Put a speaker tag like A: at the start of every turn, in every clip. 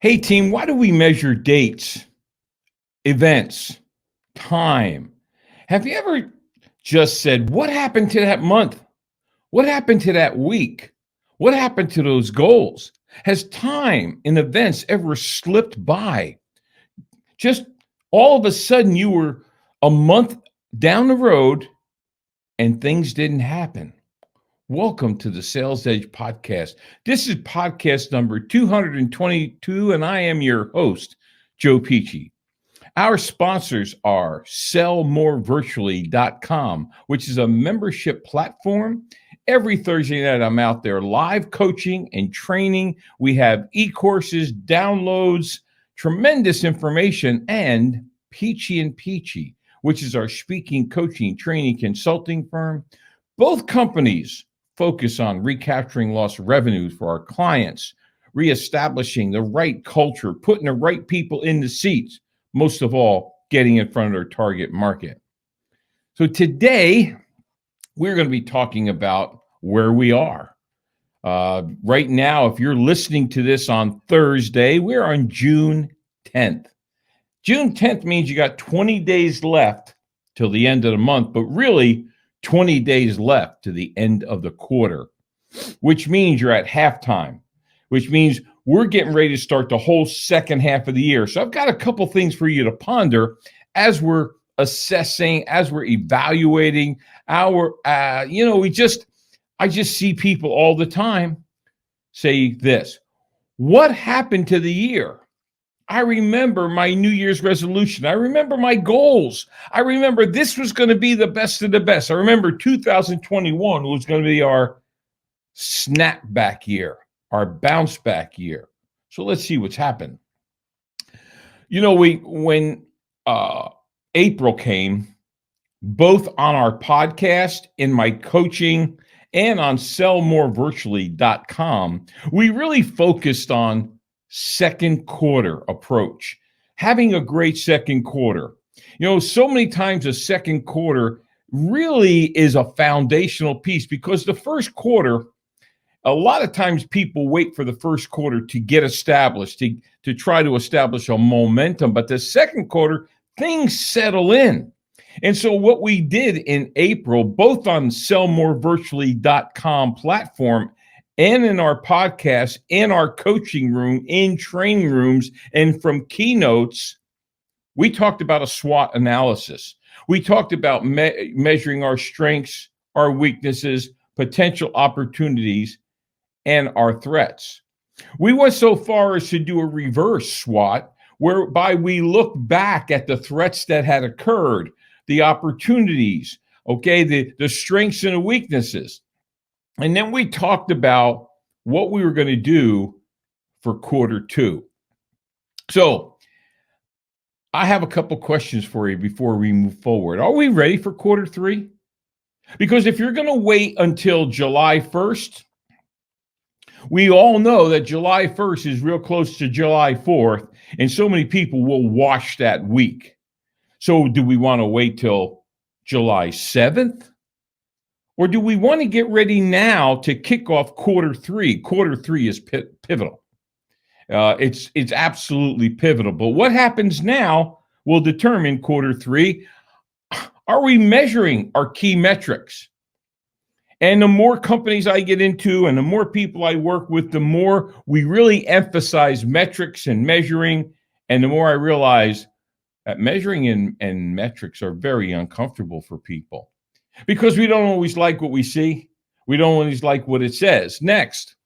A: Hey team, why do we measure dates, events, time? Have you ever just said, what happened to that month? What happened to that week? What happened to those goals? Has time and events ever slipped by? Just all of a sudden, you were a month down the road and things didn't happen. Welcome to the Sales Edge podcast. This is podcast number 222, and I am your host, Joe Pici. Our sponsors are sellmorevirtually.com, which is a membership platform. Every Thursday night, I'm out there live coaching and training. We have e-courses, downloads, tremendous information, and Pici, which is our speaking, coaching, training, consulting firm. Both companies focus on recapturing lost revenues for our clients, reestablishing the right culture, putting the right people in the seats, most of all, getting in front of their target market. So today, we're going to be talking about where we are. Right now, if you're listening to this on Thursday, we're on June 10th. June 10th means you got 20 days left till the end of the month, but really 20 days left to the end of the quarter, which means you're at halftime, which means we're getting ready to start the whole second half of the year. So I've got a couple things for you to ponder as we're assessing, as we're evaluating our, I just see people all the time say this: what happened to the year? I remember my New Year's resolution. I remember my goals. I remember this was going to be the best of the best. I remember 2021 was going to be our snapback year, our bounce back year. So let's see what's happened. When April came, both on our podcast, in my coaching, and on sellmorevirtually.com, we really focused on second quarter approach, having a great second quarter. So many times a second quarter really is a foundational piece, because the first quarter, a lot of times people wait for the first quarter to get established, to try to establish a momentum. But the second quarter, things settle in. And so what we did in April, both on sellmorevirtually.com platform and in our podcast, in our coaching room, in training rooms, and from keynotes, we talked about a SWOT analysis. We talked about measuring our strengths, our weaknesses, potential opportunities, and our threats. We went so far as to do a reverse SWOT, whereby we look back at the threats that had occurred, the opportunities, the strengths and the weaknesses. And then we talked about what we were going to do for quarter two. So I have a couple questions for you before we move forward. Are we ready for quarter three? Because if you're going to wait until July 1st, we all know that July 1st is real close to July 4th, and so many people will wash that week. So do we want to wait till July 7th? Or do we want to get ready now to kick off quarter three? Quarter three is pivotal. It's absolutely pivotal. But what happens now will determine quarter three. Are we measuring our key metrics? And the more companies I get into and the more people I work with, the more we really emphasize metrics and measuring. And the more I realize that measuring and metrics are very uncomfortable for people, because we don't always like what we see. We don't always like what it says. Next,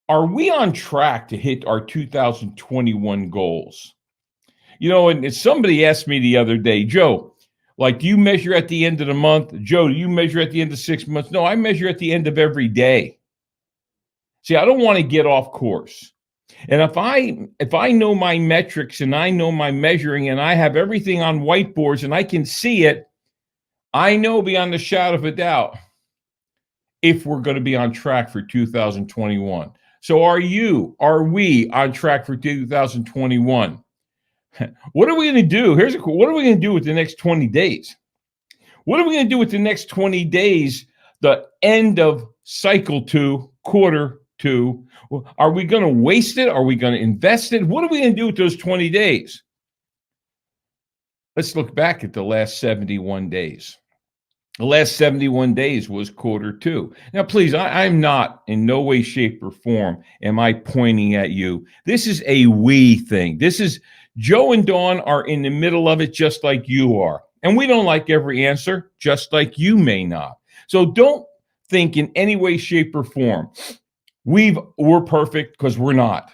A: are we on track to hit our 2021 goals? And somebody asked me the other day, Joe, do you measure at the end of the month? Joe, do you measure at the end of 6 months? No, I measure at the end of every day. See, I don't want to get off course. And if I know my metrics and I know my measuring and I have everything on whiteboards and I can see it, I know beyond a shadow of a doubt if we're going to be on track for 2021. So are we on track for 2021? What are we going to do? What are we going to do with the next 20 days? What are we going to do with the next 20 days, the end of cycle 2, quarter 2, Well, are we going to waste it? Are we going to invest it? What are we going to do with those 20 days? Let's look back at the last 71 days. The last 71 days was quarter two. Now, please, I'm not in no way, shape, or form am I pointing at you. This is a we thing. This is Joe and Dawn are in the middle of it just like you are. And we don't like every answer, just like you may not. So don't think in any way, shape, or form we're perfect, because we're not.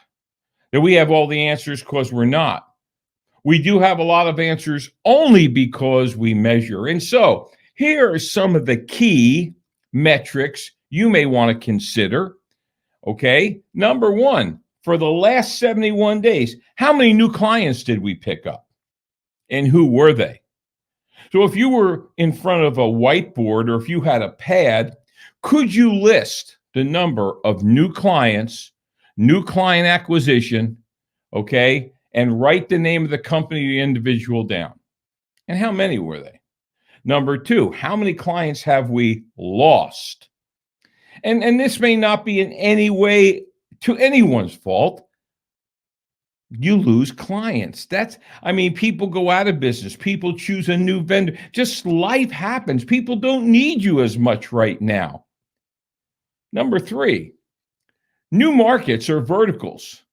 A: That we have all the answers, because we're not. We do have a lot of answers only because we measure. And so here are some of the key metrics you may want to consider. Okay. Number one, for the last 71 days, how many new clients did we pick up? And who were they? So if you were in front of a whiteboard, or if you had a pad, could you list the number of new clients, new client acquisition, okay, and write the name of the company or the individual down? And how many were they? Number two, how many clients have we lost? And this may not be in any way to anyone's fault. You lose clients. People go out of business. People choose a new vendor. Just life happens. People don't need you as much right now. Number three, new markets or verticals.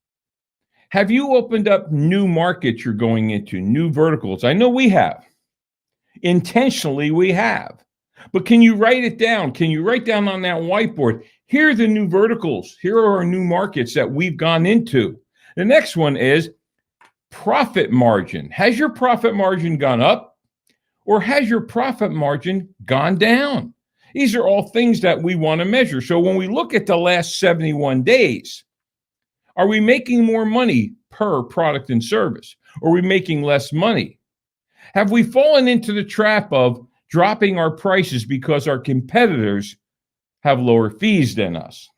A: Have you opened up new markets you're going into, new verticals? I know we have. Intentionally, we have. But can you write it down? Can you write down on that whiteboard, here are the new verticals. Here are our new markets that we've gone into. The next one is profit margin. Has your profit margin gone up, or has your profit margin gone down? These are all things that we want to measure. So when we look at the last 71 days, are we making more money per product and service? Or are we making less money? Have we fallen into the trap of dropping our prices because our competitors have lower fees than us?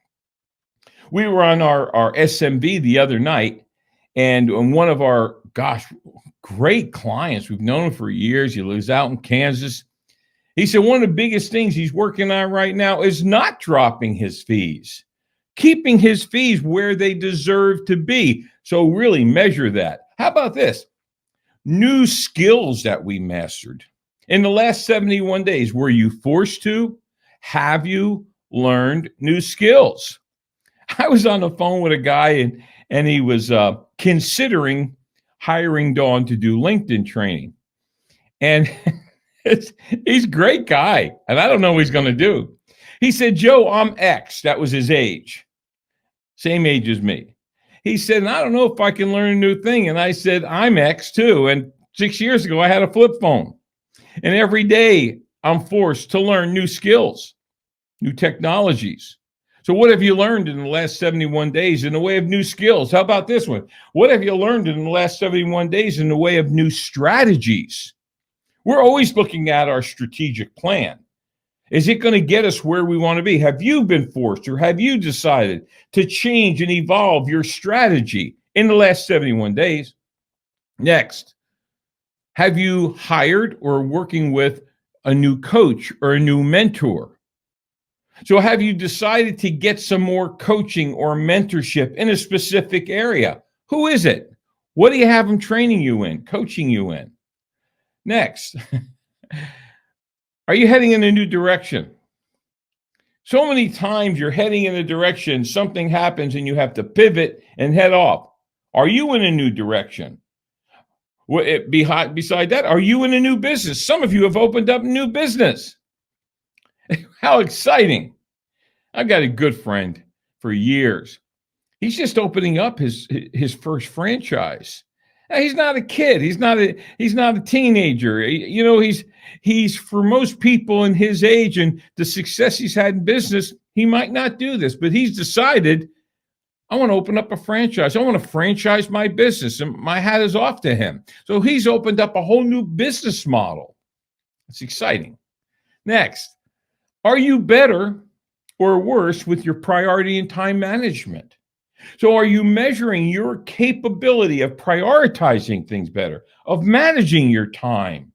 A: We were on our SMB the other night, and one of our, great clients, we've known him for years. He lives out in Kansas. He said one of the biggest things he's working on right now is not dropping his fees, keeping his fees where they deserve to be. So really measure that. How about this? New skills that we mastered. In the last 71 days, were you forced to? Have you learned new skills? I was on the phone with a guy, and he was considering hiring Dawn to do LinkedIn training. And he's a great guy, and I don't know what he's going to do. He said, Joe, I'm X. That was his age. Same age as me. He said, and I don't know if I can learn a new thing. And I said, I'm X too. And 6 years ago, I had a flip phone. And every day, I'm forced to learn new skills, new technologies. So what have you learned in the last 71 days in the way of new skills? How about this one? What have you learned in the last 71 days in the way of new strategies? We're always looking at our strategic plan. Is it going to get us where we want to be? Have you been forced, or have you decided to change and evolve your strategy in the last 71 days? Next, have you hired or working with a new coach or a new mentor? So have you decided to get some more coaching or mentorship in a specific area? Who is it? What do you have them training you in, coaching you in? Next, are you heading in a new direction? So many times you're heading in a direction, something happens, and you have to pivot and head off. Are you in a new direction? Beside that, are you in a new business? Some of you have opened up a new business. How exciting. I've got a good friend for years. He's just opening up his first franchise. Now, he's not a kid. He's not a teenager. He's for most people in his age and the success he's had in business, he might not do this, but he's decided, I want to open up a franchise. I want to franchise my business, and my hat is off to him. So he's opened up a whole new business model. It's exciting. Next, are you better or worse with your priority and time management? So are you measuring your capability of prioritizing things better, of managing your time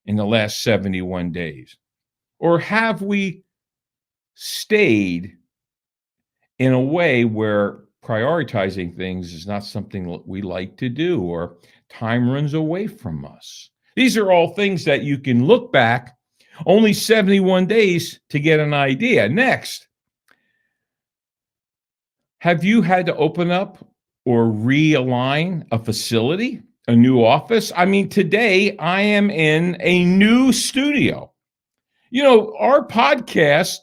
A: in the last 71 days? Or have we stayed in a way where prioritizing things is not something that we like to do, or time runs away from us. These are all things that you can look back only 71 days to get an idea. Next, have you had to open up or realign a facility, a new office? I mean, today I am in a new studio. Our podcast,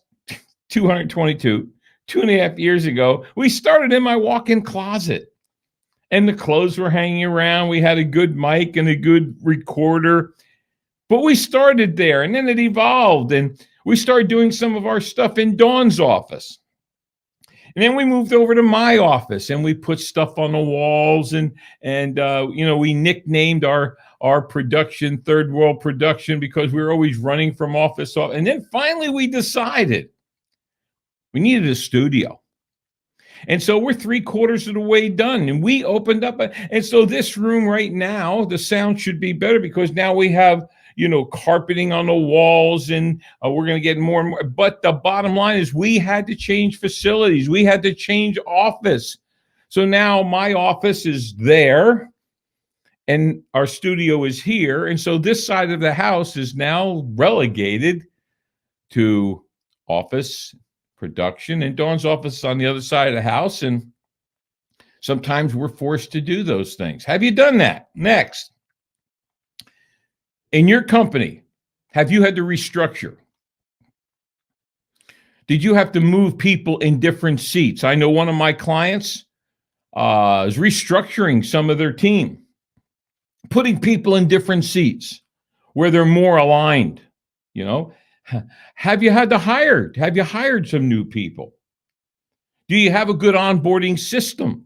A: 222, 2.5 years ago, we started in my walk-in closet, and the clothes were hanging around. We had a good mic and a good recorder, but we started there, and then it evolved, and we started doing some of our stuff in Dawn's office. And then we moved over to my office, and we put stuff on the walls, and we nicknamed our production Third World Production, because we were always running from office. And then finally we decided we needed a studio. And so we're 3/4 of the way done, and we opened up. And so this room right now, the sound should be better, because now we have, carpeting on the walls, and we're going to get more and more. But the bottom line is we had to change facilities. We had to change office. So now my office is there, and our studio is here. And so this side of the house is now relegated to office, production, and Dawn's office is on the other side of the house. And sometimes we're forced to do those things. Have you done that? Next, in your company, have you had to restructure? Did you have to move people in different seats? I know one of my clients is restructuring some of their team, putting people in different seats where they're more aligned. Have you had to hire? Have you hired some new people? Do you have a good onboarding system?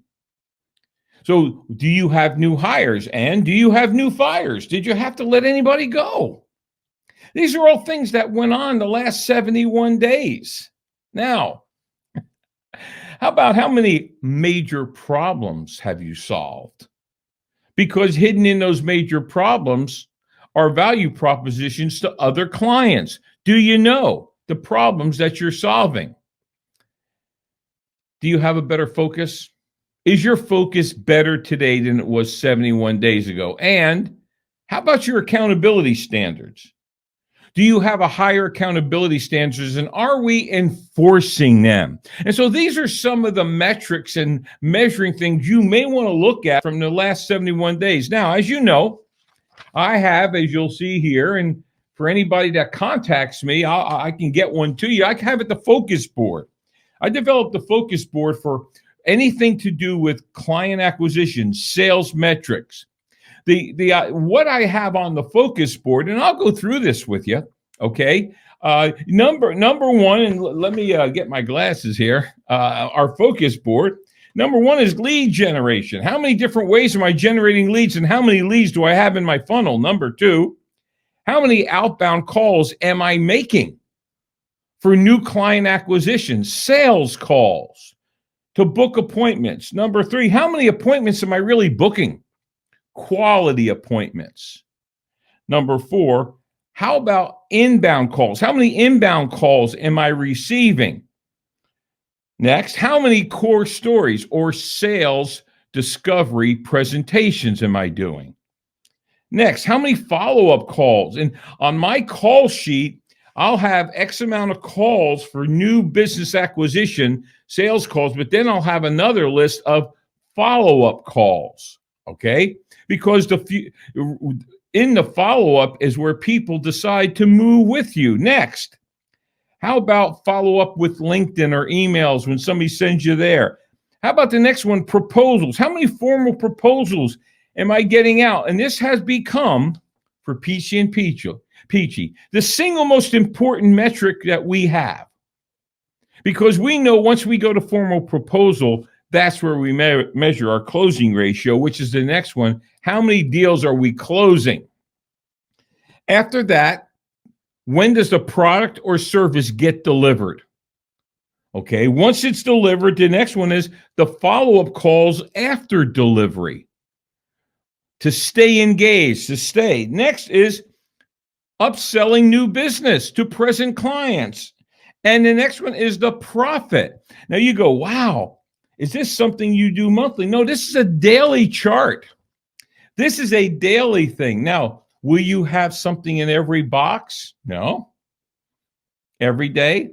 A: So do you have new hires, and do you have new fires? Did you have to let anybody go? These are all things that went on the last 71 days. Now, how about how many major problems have you solved? Because hidden in those major problems are value propositions to other clients. Do you know the problems that you're solving? Do you have a better focus? Is your focus better today than it was 71 days ago? And how about your accountability standards? Do you have a higher accountability standards, and are we enforcing them? And so these are some of the metrics and measuring things you may want to look at from the last 71 days. Now, as you know, I have, as you'll see here, and for anybody that contacts me, I can get one to you. I can have it the focus board. I developed the focus board for anything to do with client acquisition, sales metrics. What I have on the focus board, and I'll go through this with you, okay? Number one, and let me get my glasses here. Our focus board. Number one is lead generation. How many different ways am I generating leads, and how many leads do I have in my funnel? Number two, how many outbound calls am I making for new client acquisition, sales calls, to book appointments? Number three, how many appointments am I really booking? Quality appointments. Number four, how about inbound calls? How many inbound calls am I receiving? Next, how many core stories or sales discovery presentations am I doing? Next, how many follow-up calls? And on my call sheet, I'll have X amount of calls for new business acquisition, sales calls, but then I'll have another list of follow-up calls, okay? Because in the follow-up is where people decide to move with you. Next, how about follow-up with LinkedIn or emails when somebody sends you there? How about the next one, proposals? How many formal proposals am I getting out? And this has become, for Pici and Pici, the single most important metric that we have. Because we know once we go to formal proposal, that's where we measure our closing ratio, which is the next one. How many deals are we closing? After that, when does the product or service get delivered? Okay, once it's delivered, the next one is the follow-up calls after delivery. To stay engaged, to stay. Next is upselling new business to present clients. And the next one is the profit. Now you go, wow, is this something you do monthly? No, this is a daily chart. This is a daily thing. Now, will you have something in every box? No. Every day?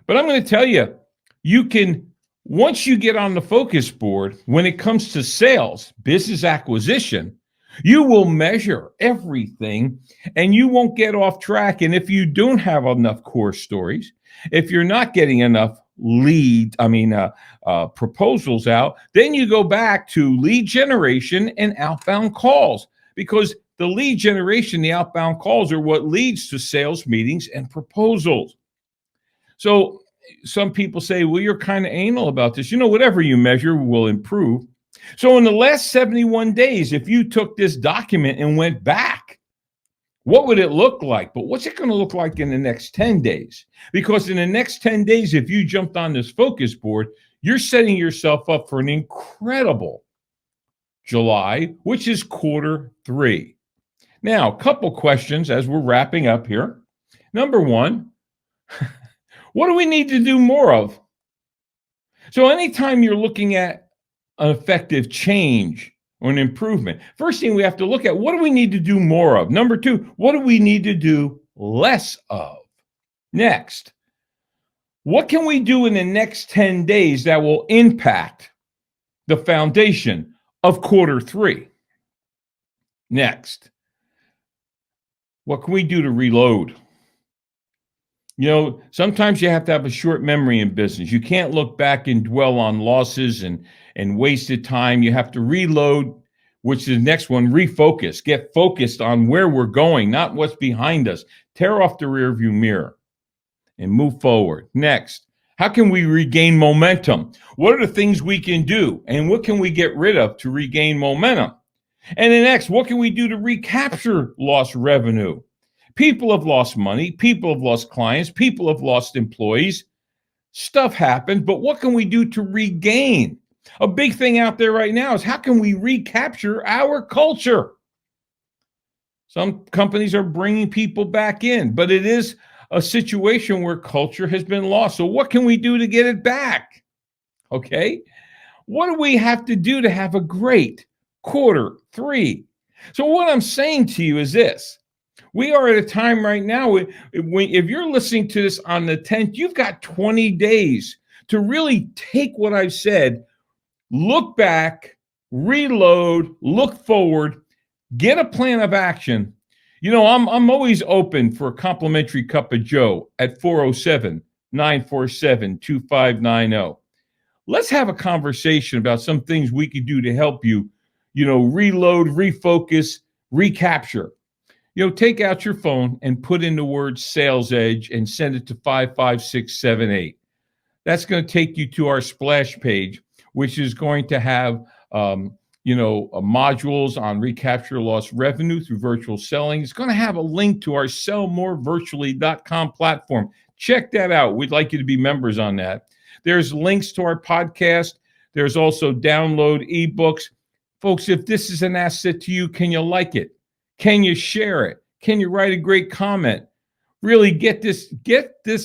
A: But I'm going to tell you, you can, once you get on the focus board, when it comes to sales, business acquisition, you will measure everything and you won't get off track. And if you don't have enough core stories, if you're not getting enough proposals out, then you go back to lead generation and outbound calls, because the lead generation, the outbound calls are what leads to sales meetings and proposals. So some people say, well, you're kind of anal about this. Whatever you measure will improve. So in the last 71 days, if you took this document and went back, what would it look like? But what's it going to look like in the next 10 days? Because in the next 10 days, if you jumped on this focus board, you're setting yourself up for an incredible July, which is quarter 3. Now, a couple questions as we're wrapping up here. Number one, what do we need to do more of? So anytime you're looking at an effective change or an improvement, first thing we have to look at, what do we need to do more of? Number two, what do we need to do less of? Next, what can we do in the next 10 days that will impact the foundation of quarter 3? Next, what can we do to reload? Sometimes you have to have a short memory in business. You can't look back and dwell on losses and wasted time. You have to reload, which is the next one, refocus. Get focused on where we're going, not what's behind us. Tear off the rearview mirror and move forward. Next, how can we regain momentum? What are the things we can do? And what can we get rid of to regain momentum? And then next, what can we do to recapture lost revenue? People have lost money. People have lost clients. People have lost employees. Stuff happens, but what can we do to regain? A big thing out there right now is how can we recapture our culture? Some companies are bringing people back in, but it is a situation where culture has been lost. So what can we do to get it back? Okay. What do we have to do to have a great quarter 3? So what I'm saying to you is this. We are at a time right now, if you're listening to this on the 10th, you've got 20 days to really take what I've said, look back, reload, look forward, get a plan of action. I'm always open for a complimentary cup of Joe at 407-947-2590. Let's have a conversation about some things we could do to help you, reload, refocus, recapture. Take out your phone and put in the word Sales Edge and send it to 55678. That's going to take you to our splash page, which is going to have, modules on recapture lost revenue through virtual selling. It's going to have a link to our sellmorevirtually.com platform. Check that out. We'd like you to be members on that. There's links to our podcast. There's also download ebooks. Folks, if this is an asset to you, can you like it? Can you share it? Can you write a great comment? Really get this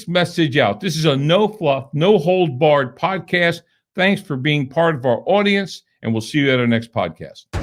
A: message out. This is a no fluff, no hold barred podcast. Thanks for being part of our audience, and we'll see you at our next podcast.